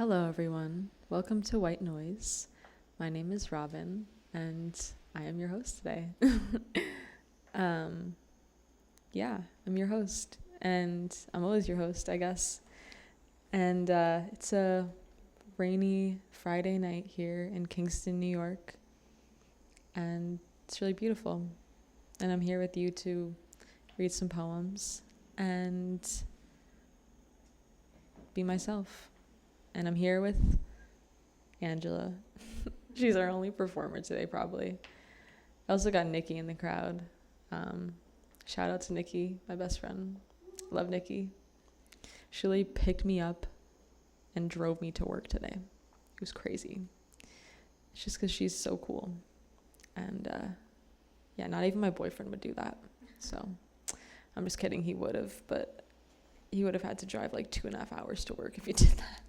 Hello, everyone. Welcome to White Noise. My name is Robyn, and I am your host today. I'm your host, and I'm always your host, I guess. And it's a rainy Friday night here in Kingston, New York, and it's really beautiful. And I'm here with you to read some poems and be myself. And I'm here with Angela. She's our only performer today, probably. I also got Nikki in the crowd. Shout out to Nikki, my best friend. Love Nikki. She really picked me up and drove me to work today. It was crazy. It's just because she's so cool. And not even my boyfriend would do that. So I'm just kidding, he would have, but he would have had to drive like 2.5 hours to work if he did that.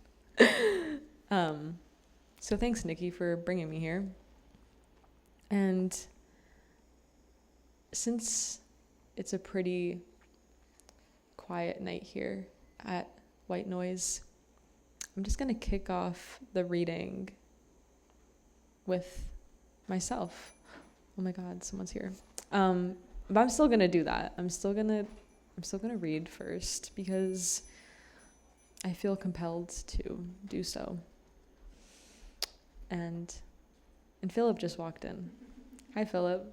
So thanks, Nikki, for bringing me here. And since it's a pretty quiet night here at White Noise, I'm just gonna kick off the reading with myself. Oh my God, someone's here. But I'm still gonna do that. I'm still gonna read first because I feel compelled to do so. And Philip just walked in. Hi, Philip.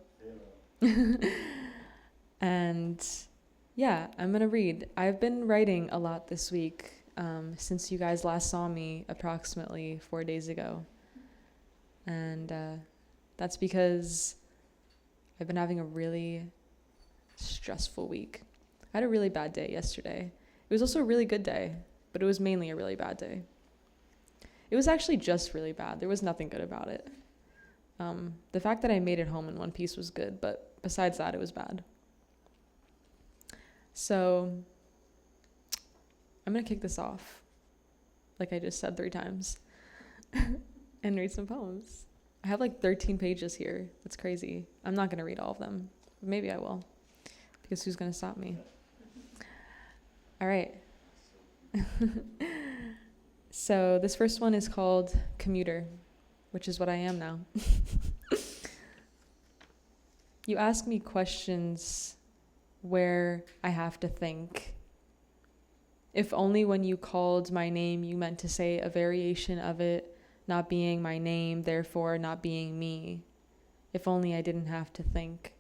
And I'm gonna read. I've been writing a lot this week since you guys last saw me approximately 4 days ago. And that's because I've been having a really stressful week. I had a really bad day yesterday. It was also a really good day, but it was mainly a really bad day. It was actually just really bad. There was nothing good about it. The fact that I made it home in one piece was good, but besides that, it was bad. So I'm going to kick this off, like I just said 3 times, and read some poems. I have like 13 pages here. That's crazy. I'm not going to read all of them. Maybe I will, because who's going to stop me? All right. So this first one is called Commuter, which is what I am now. You ask me questions where I have to think. If only when you called my name you meant to say a variation of it, not being my name, therefore not being me. If only I didn't have to think.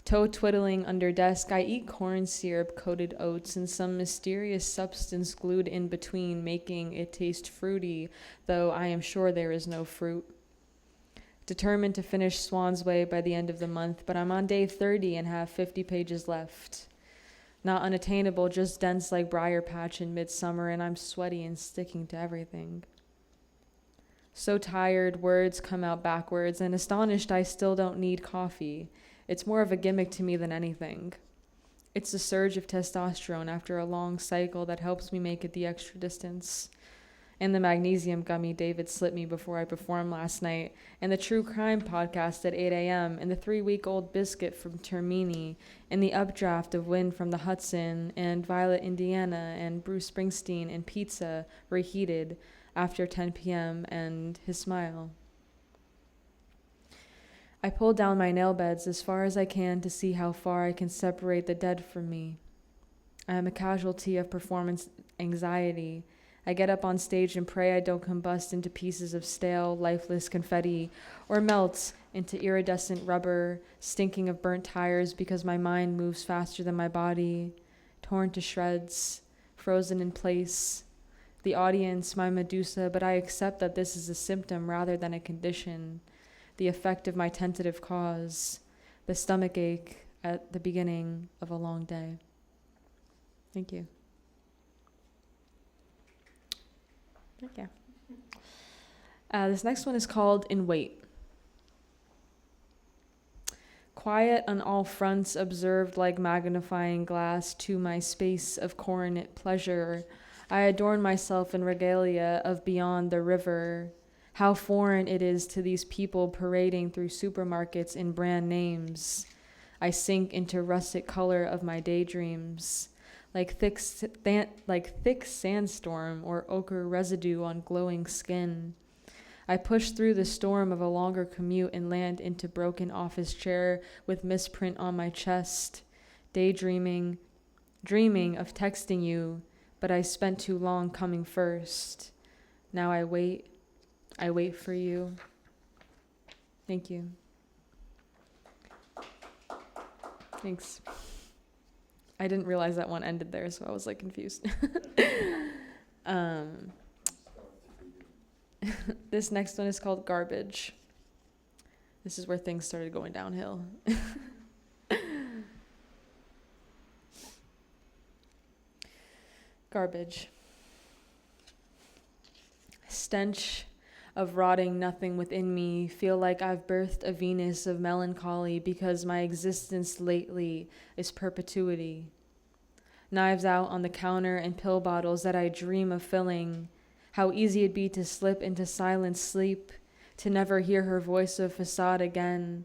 Toe twiddling under desk, I eat corn syrup coated oats and some mysterious substance glued in between, making it taste fruity, though I am sure there is no fruit. Determined to finish Swan's Way by the end of the month, but I'm on day 30 and have 50 pages left. Not unattainable, just dense like briar patch in midsummer, and I'm sweaty and sticking to everything. So tired, words come out backwards, and astonished I still don't need coffee. It's more of a gimmick to me than anything. It's the surge of testosterone after a long cycle that helps me make it the extra distance. And the magnesium gummy David slipped me before I performed last night, and the true crime podcast at 8 a.m., and the 3-week-old biscuit from Termini, and the updraft of wind from the Hudson, and Violet, Indiana, and Bruce Springsteen, and pizza reheated after 10 p.m., and his smile. I pull down my nail beds as far as I can to see how far I can separate the dead from me. I am a casualty of performance anxiety. I get up on stage and pray I don't combust into pieces of stale, lifeless confetti or melt into iridescent rubber, stinking of burnt tires because my mind moves faster than my body, torn to shreds, frozen in place. The audience, my Medusa, but I accept that this is a symptom rather than a condition. The effect of my tentative cause, the stomach ache at the beginning of a long day. Thank you. Okay. This next one is called In Wait. Quiet on all fronts, observed like magnifying glass to my space of coronet pleasure. I adorn myself in regalia of beyond the river. How foreign it is to these people parading through supermarkets in brand names. I sink into russet color of my daydreams. like thick sandstorm or ochre residue on glowing skin. I push through the storm of a longer commute and land into broken office chair with misprint on my chest, dreaming of texting you, but I spent too long coming first. Now I wait for you. Thank you. Thanks. I didn't realize that one ended there, so I was like confused. This next one is called Garbage. This is where things started going downhill. Garbage. Stench of rotting nothing within me, feel like I've birthed a Venus of melancholy because my existence lately is perpetuity. Knives out on the counter and pill bottles that I dream of filling. How easy it'd be to slip into silent sleep, to never hear her voice of facade again.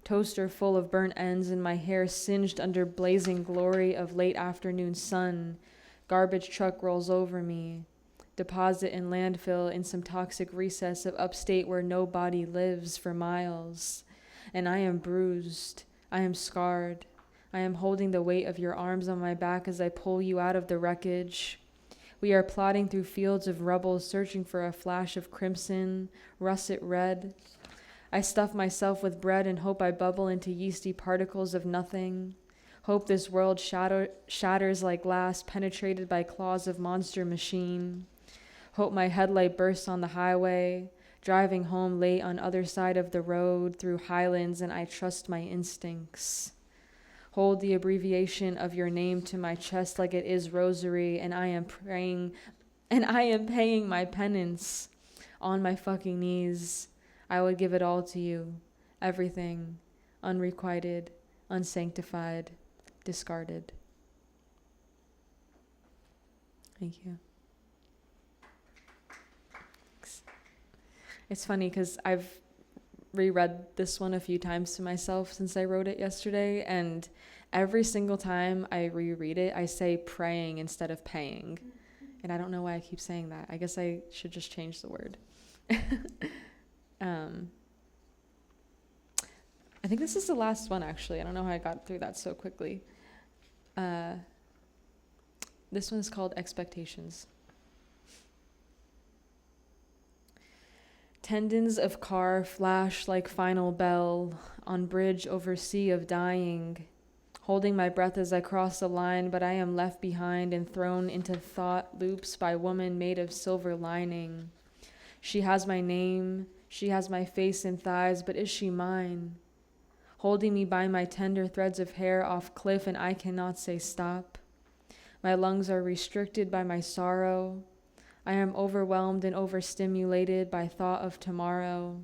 Toaster full of burnt ends and my hair singed under blazing glory of late afternoon sun. Garbage truck rolls over me. Deposit in landfill in some toxic recess of upstate where nobody lives for miles. And I am bruised. I am scarred. I am holding the weight of your arms on my back as I pull you out of the wreckage. We are plodding through fields of rubble, searching for a flash of crimson, russet red. I stuff myself with bread and hope I bubble into yeasty particles of nothing. Hope this world shatters like glass penetrated by claws of monster machine. Hope my headlight bursts on the highway, driving home late on other side of the road through highlands, and I trust my instincts. Hold the abbreviation of your name to my chest like it is rosary, and I am praying, and I am paying my penance on my fucking knees. I would give it all to you, everything, unrequited, unsanctified, discarded. Thank you. It's funny because I've reread this one a few times to myself since I wrote it yesterday, and every single time I reread it, I say praying instead of paying. And I don't know why I keep saying that. I guess I should just change the word. I think this is the last one, actually. I don't know how I got through that so quickly. This one is called Expectations. Tendons of car flash like final bell on bridge over sea of dying, holding my breath as I cross the line, but I am left behind and thrown into thought loops by woman made of silver lining. She has my name, she has my face and thighs, but is she mine? Holding me by my tender threads of hair off cliff, and I cannot say stop. My lungs are restricted by my sorrow. I am overwhelmed and overstimulated by thought of tomorrow,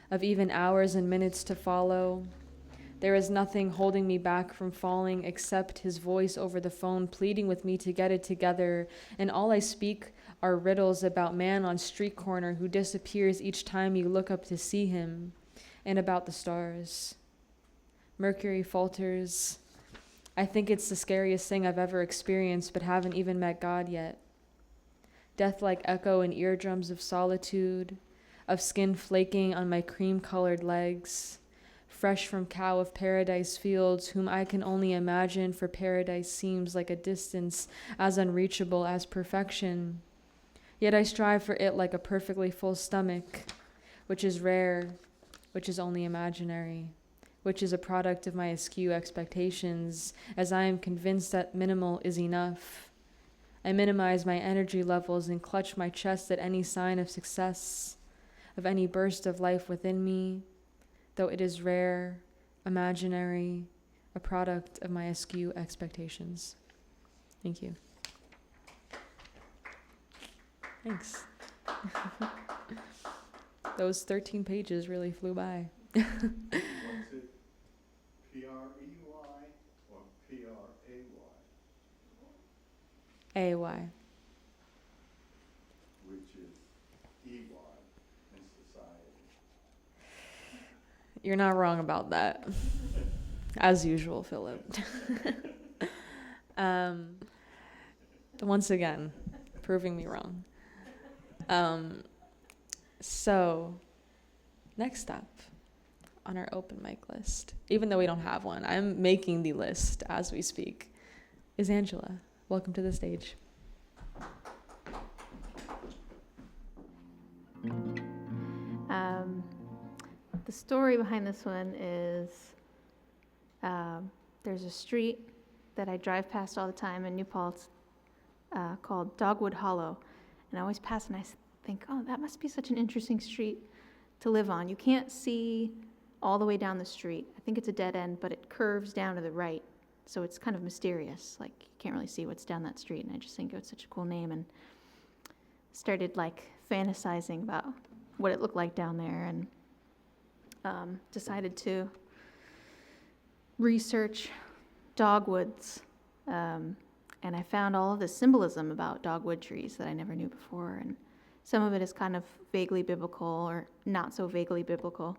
of even hours and minutes to follow. There is nothing holding me back from falling except his voice over the phone pleading with me to get it together, and all I speak are riddles about man on street corner who disappears each time you look up to see him, and about the stars. Mercury falters. I think it's the scariest thing I've ever experienced, but haven't even met God yet. Death-like echo in eardrums of solitude, of skin flaking on my cream-colored legs, fresh from cow of paradise fields, whom I can only imagine, for paradise seems like a distance as unreachable as perfection. Yet I strive for it like a perfectly full stomach, which is rare, which is only imaginary, which is a product of my askew expectations, as I am convinced that minimal is enough. I minimize my energy levels and clutch my chest at any sign of success, of any burst of life within me, though it is rare, imaginary, a product of my askew expectations. Thank you. Thanks. Those 13 pages really flew by. Was it P-R-E-Y or P-R-A-Y? A-Y. Which is E-Y in society. You're not wrong about that. As usual, Philip. once again, proving me wrong. So, next up on our open mic list, even though we don't have one, I'm making the list as we speak, is Angela. Welcome to the stage. The story behind this one is there's a street that I drive past all the time in New Paltz called Dogwood Hollow. And I always pass and I think, oh, that must be such an interesting street to live on. You can't see all the way down the street. I think it's a dead end, but it curves down to the right. So it's kind of mysterious. Like, you can't really see what's down that street. And I just think it was such a cool name, and started like fantasizing about what it looked like down there, and decided to research dogwoods. And I found all of this symbolism about dogwood trees that I never knew before. And some of it is kind of vaguely biblical or not so vaguely biblical.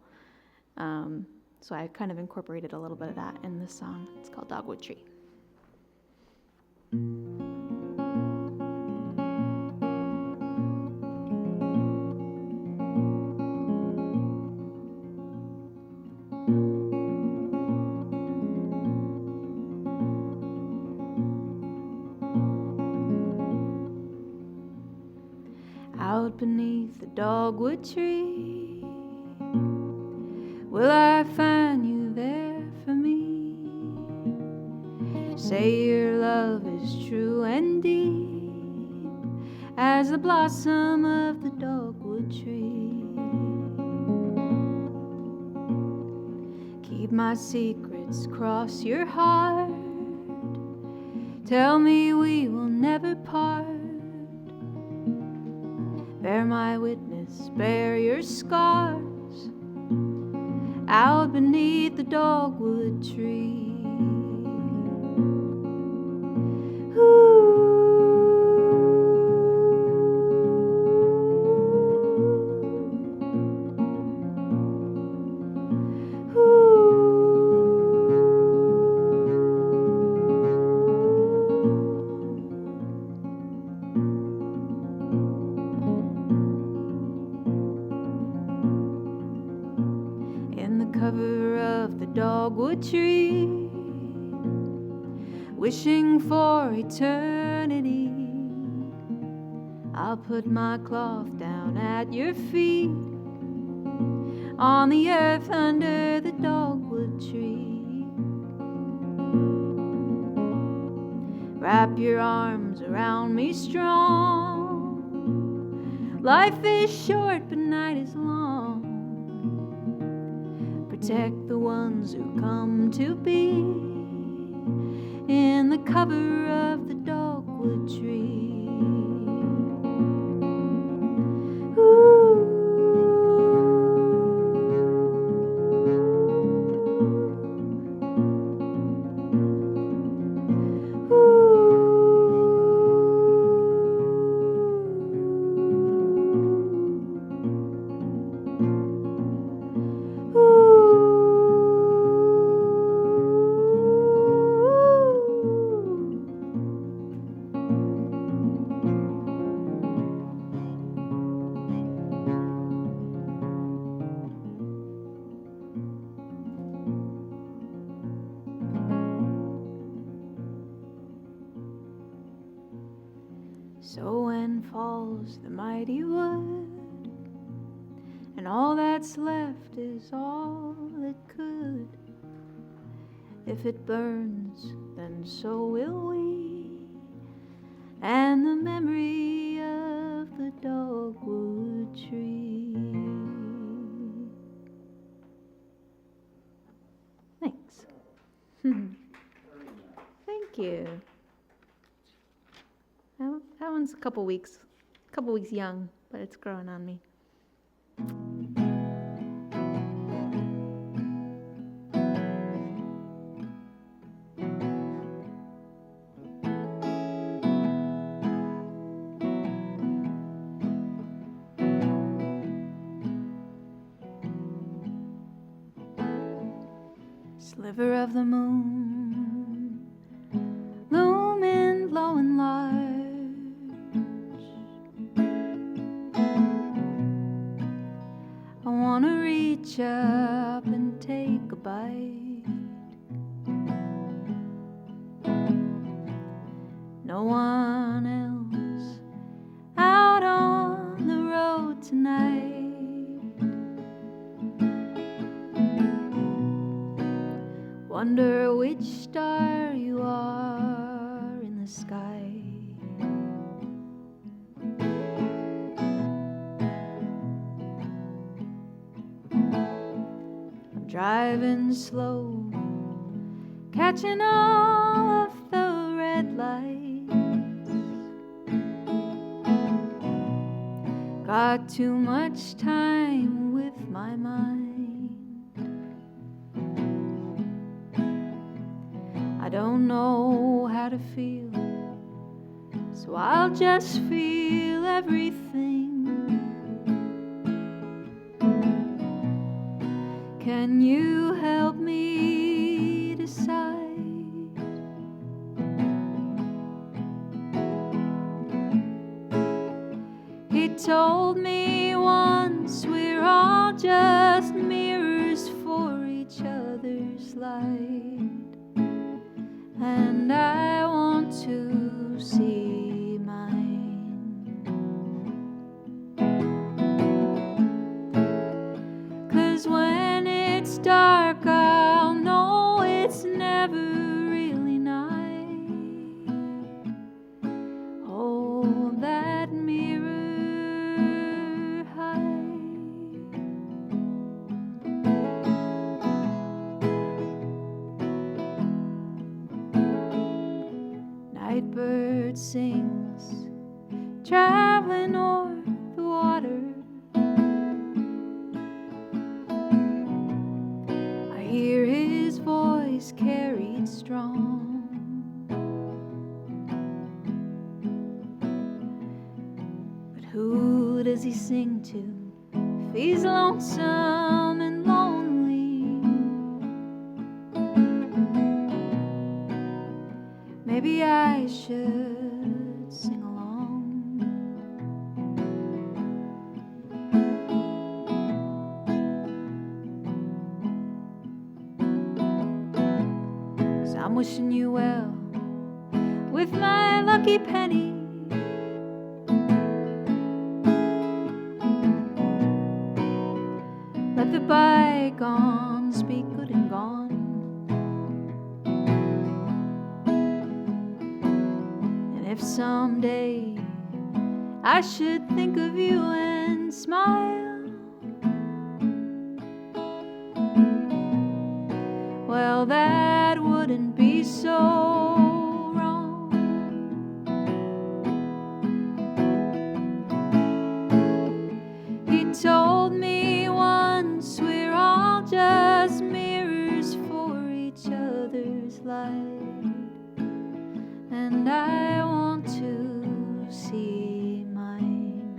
So I kind of incorporated a little bit of that in this song. It's called Dogwood Tree. Out beneath the dogwood tree, will I find you there for me? Say your love is true and deep as the blossom of the dogwood tree. Keep my secrets, cross your heart. Tell me we will never part. Bear my witness, bear your scars, out beneath the dogwood tree. Cover of the dogwood tree, wishing for eternity. I'll put my cloth down at your feet, on the earth under the dogwood tree. Wrap your arms around me strong. Life is short, but night is long. Protect the ones who come to be in the cover of the dogwood tree. So when falls the mighty wood, and all that's left is all that could, if it burns, then so will we, and the memory of the dogwood tree. Thanks. Thank you. That one's a couple weeks young, but it's growing on me. Sliver of the moon, looming low and large, wanna reach up and take a bite. No one else out on the road tonight. Wonder which star you are in the sky. I'm driving slow, catching all of the red lights. Got too much time with my mind. I don't know how to feel, so I'll just feel everything. Can you help me decide? He told me once we're all just mirrors for each other's light. And I want to see mine. 'Cause when it's dark, I'll know it's never really night. Hold that mirror high. Nightbird sings, traveling o'er the water. I hear his voice carried strong. But who does he sing to if he's lonesome and lonely? Maybe I should sing along. 'Cause I'm wishing you well with my lucky penny. Let the bygones be good and gone. If someday I should think of you and smile, well, that wouldn't be so wrong. He told me once we're all just mirrors for each other's light. And I want to see mine.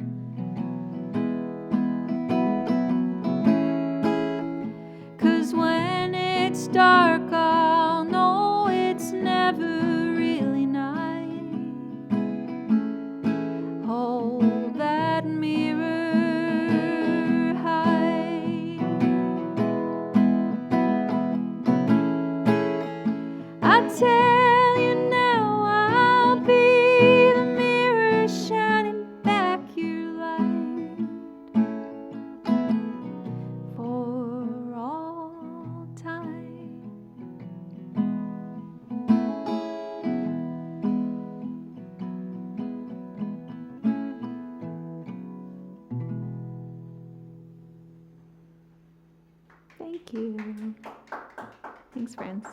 'Cause when it's dark, I'll know it's never really night. Hold that mirror high. I tell you now, I'll be the mirror shining back your light for all time. Thank you. Thanks, friends.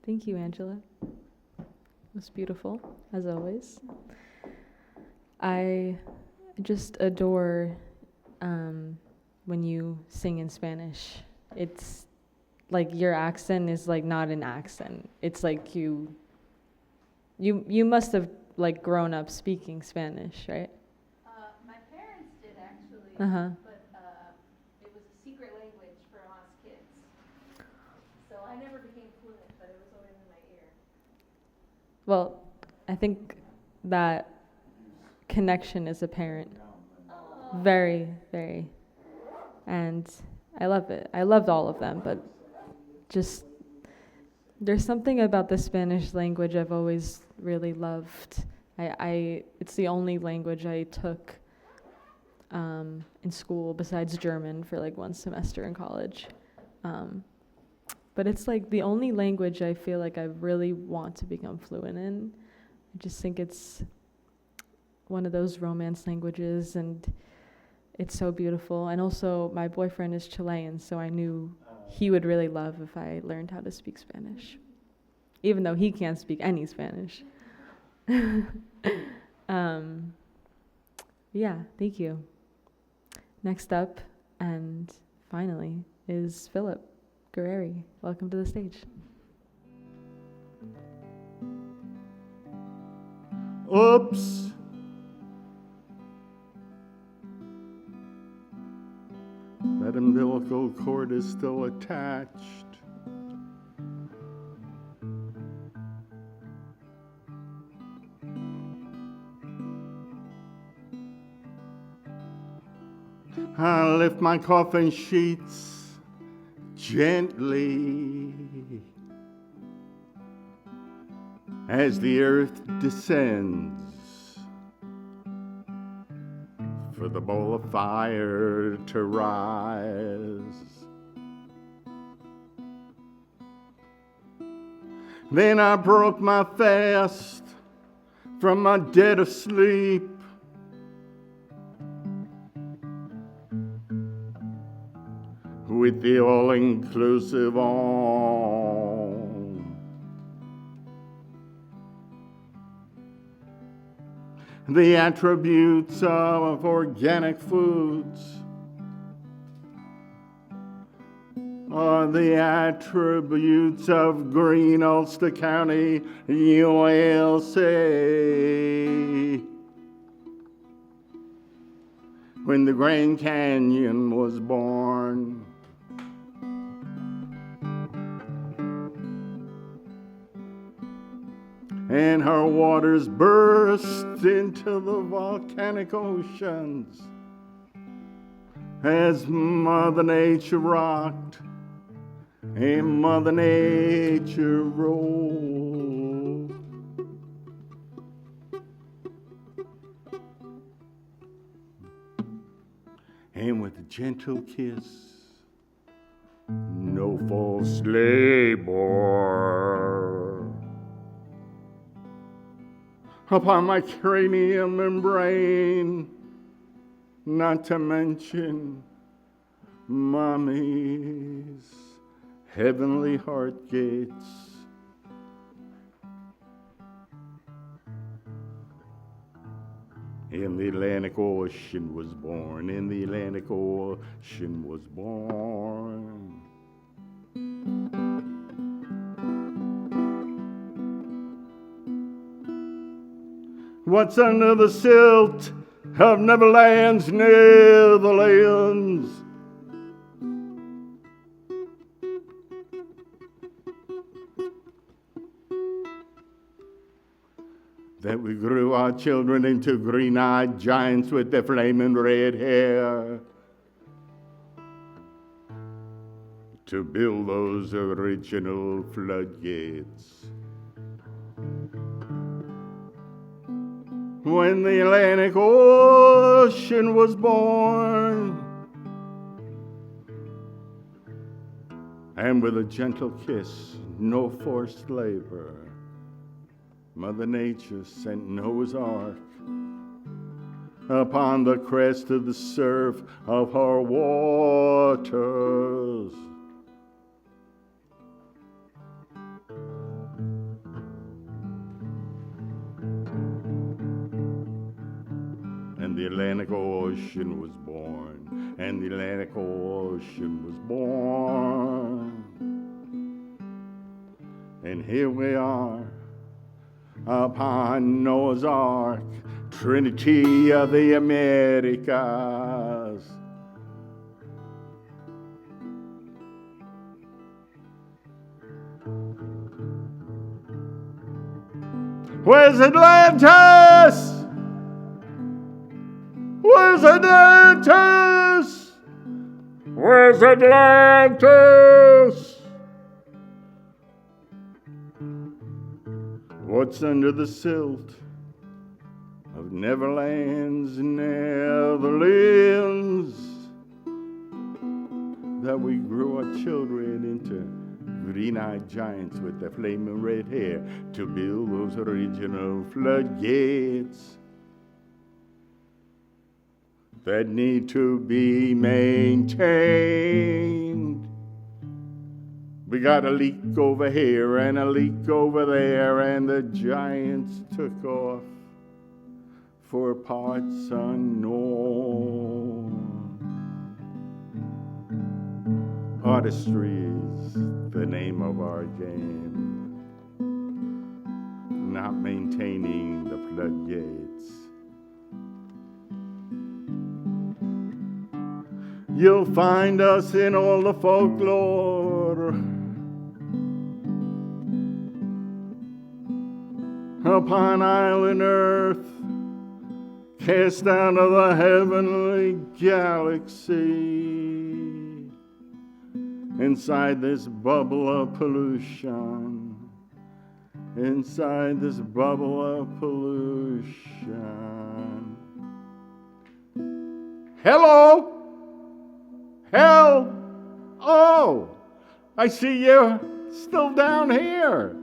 Thank you, Angela. It was beautiful, as always. I just adore when you sing in Spanish. It's like your accent is like not an accent. It's like you must have like grown up speaking Spanish, right? My parents did actually, Uh-huh. but I never became fluent, but it was always in my ear. Well, I think that connection is apparent. Very, very. And I love it. I loved all of them, but just there's something about the Spanish language I've always really loved. It's the only language I took in school besides German for like one semester in college. But it's like the only language I feel like I really want to become fluent in. I just think it's one of those romance languages, and it's so beautiful. And also my boyfriend is Chilean, so I knew he would really love if I learned how to speak Spanish, even though he can't speak any Spanish. Yeah, thank you. Next up, and finally, is Philip Guerreri. Welcome to the stage. Oops. That umbilical cord is still attached. I lift my coffin sheets gently as the earth descends for the bowl of fire to rise. Then I broke my fast from my dead of sleep. With the all-inclusive on. The attributes of organic foods are the attributes of Green Ulster County, USA. When the Grand Canyon was born, and her waters burst into the volcanic oceans as Mother Nature rocked and Mother Nature rolled. And with a gentle kiss, no false labor, upon my cranium membrane, not to mention Mommy's heavenly heart gates. In the Atlantic Ocean was born, in the Atlantic Ocean was born. What's under the silt of Neverland's Netherlands? That we grew our children into green-eyed giants with their flaming red hair to build those original floodgates. When the Atlantic Ocean was born, and with a gentle kiss, no forced labor, Mother Nature sent Noah's Ark upon the crest of the surf of her waters. And the Atlantic Ocean was born, and the Atlantic Ocean was born. And here we are, upon Noah's Ark, Trinity of the Americas. Where's Atlantis? Where's Atlantis? Where's Atlantis? What's under the silt of Neverland's Netherlands? That we grew our children into green-eyed giants with their flaming red hair to build those original floodgates that need to be maintained. We got a leak over here and a leak over there, and the giants took off for parts unknown. Artistry is the name of our game, not maintaining the floodgates. You'll find us in all the folklore, upon island earth, cast out of the heavenly galaxy, inside this bubble of pollution, inside this bubble of pollution. Hello? Hell? Oh, I see you still down here.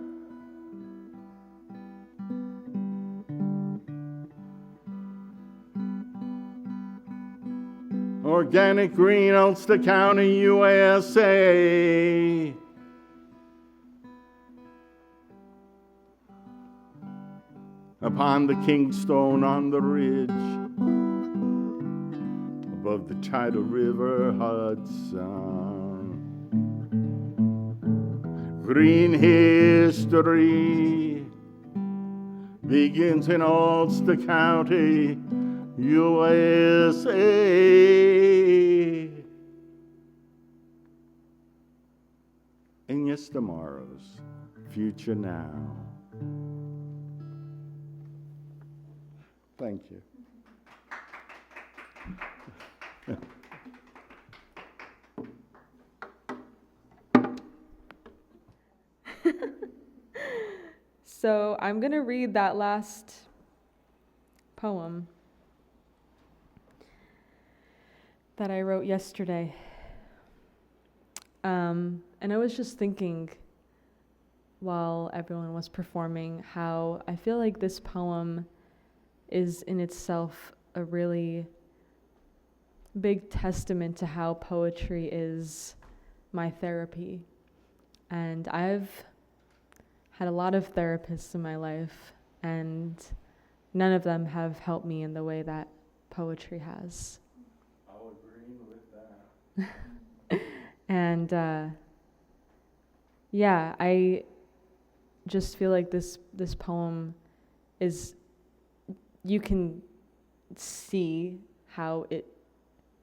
Organic Green, Ulster County, USA. Upon the Kingstone on the ridge, above the tidal river Hudson. Green history begins in Ulster County, USA. And yes, tomorrow's future now. Thank you. So I'm going to read that last poem that I wrote yesterday. And I was just thinking while everyone was performing how I feel like this poem is in itself a really big testament to how poetry is my therapy. And I've had a lot of therapists in my life, and none of them have helped me in the way that poetry has. I'll agree with that. And yeah, I just feel like this poem is, you can see how it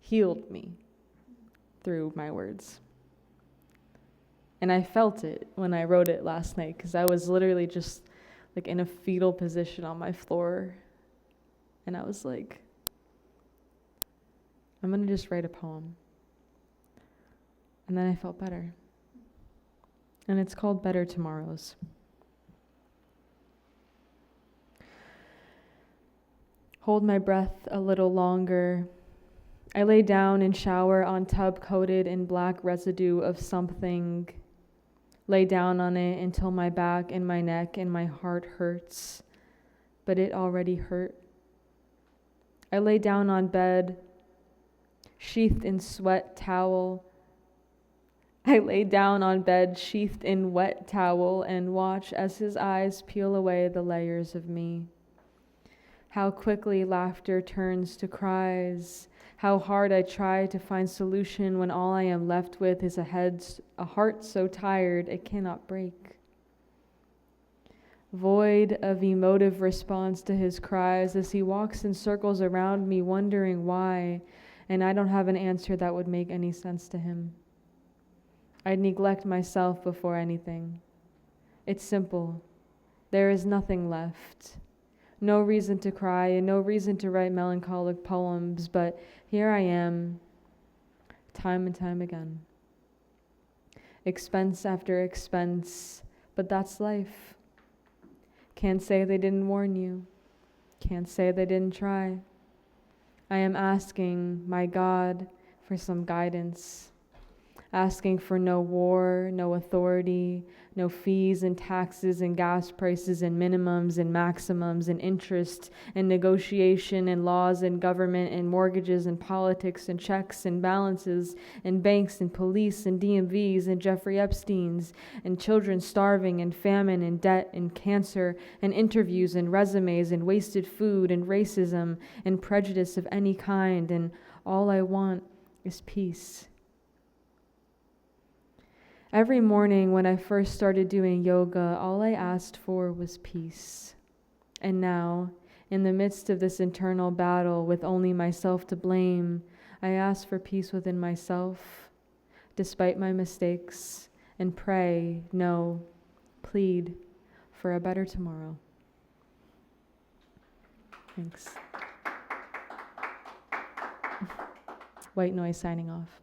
healed me through my words. And I felt it when I wrote it last night, because I was literally just like in a fetal position on my floor. And I was like, I'm going to just write a poem. And then I felt better. And it's called Better Tomorrows. Hold my breath a little longer. I lay down and shower on tub coated in black residue of something. Lay down on it until my back and my neck and my heart hurts. But it already hurt. I lay down on bed, sheathed in sweat towel. I lay down on bed, sheathed in wet towel, and watch as his eyes peel away the layers of me. How quickly laughter turns to cries. How hard I try to find solution when all I am left with is a heart so tired it cannot break. Void of emotive response to his cries as he walks in circles around me, wondering why, and I don't have an answer that would make any sense to him. I'd neglect myself before anything. It's simple. There is nothing left. No reason to cry and no reason to write melancholic poems, but here I am, time and time again. Expense after expense, but that's life. Can't say they didn't warn you. Can't say they didn't try. I am asking my God for some guidance. Asking for no war, no authority, no fees and taxes and gas prices and minimums and maximums and interest and negotiation and laws and government and mortgages and politics and checks and balances and banks and police and DMVs and Jeffrey Epsteins and children starving and famine and debt and cancer and interviews and resumes and wasted food and racism and prejudice of any kind, and all I want is peace. Every morning when I first started doing yoga, all I asked for was peace. And now, in the midst of this internal battle with only myself to blame, I ask for peace within myself, despite my mistakes, and pray, no, plead for a better tomorrow. Thanks. White Noise signing off.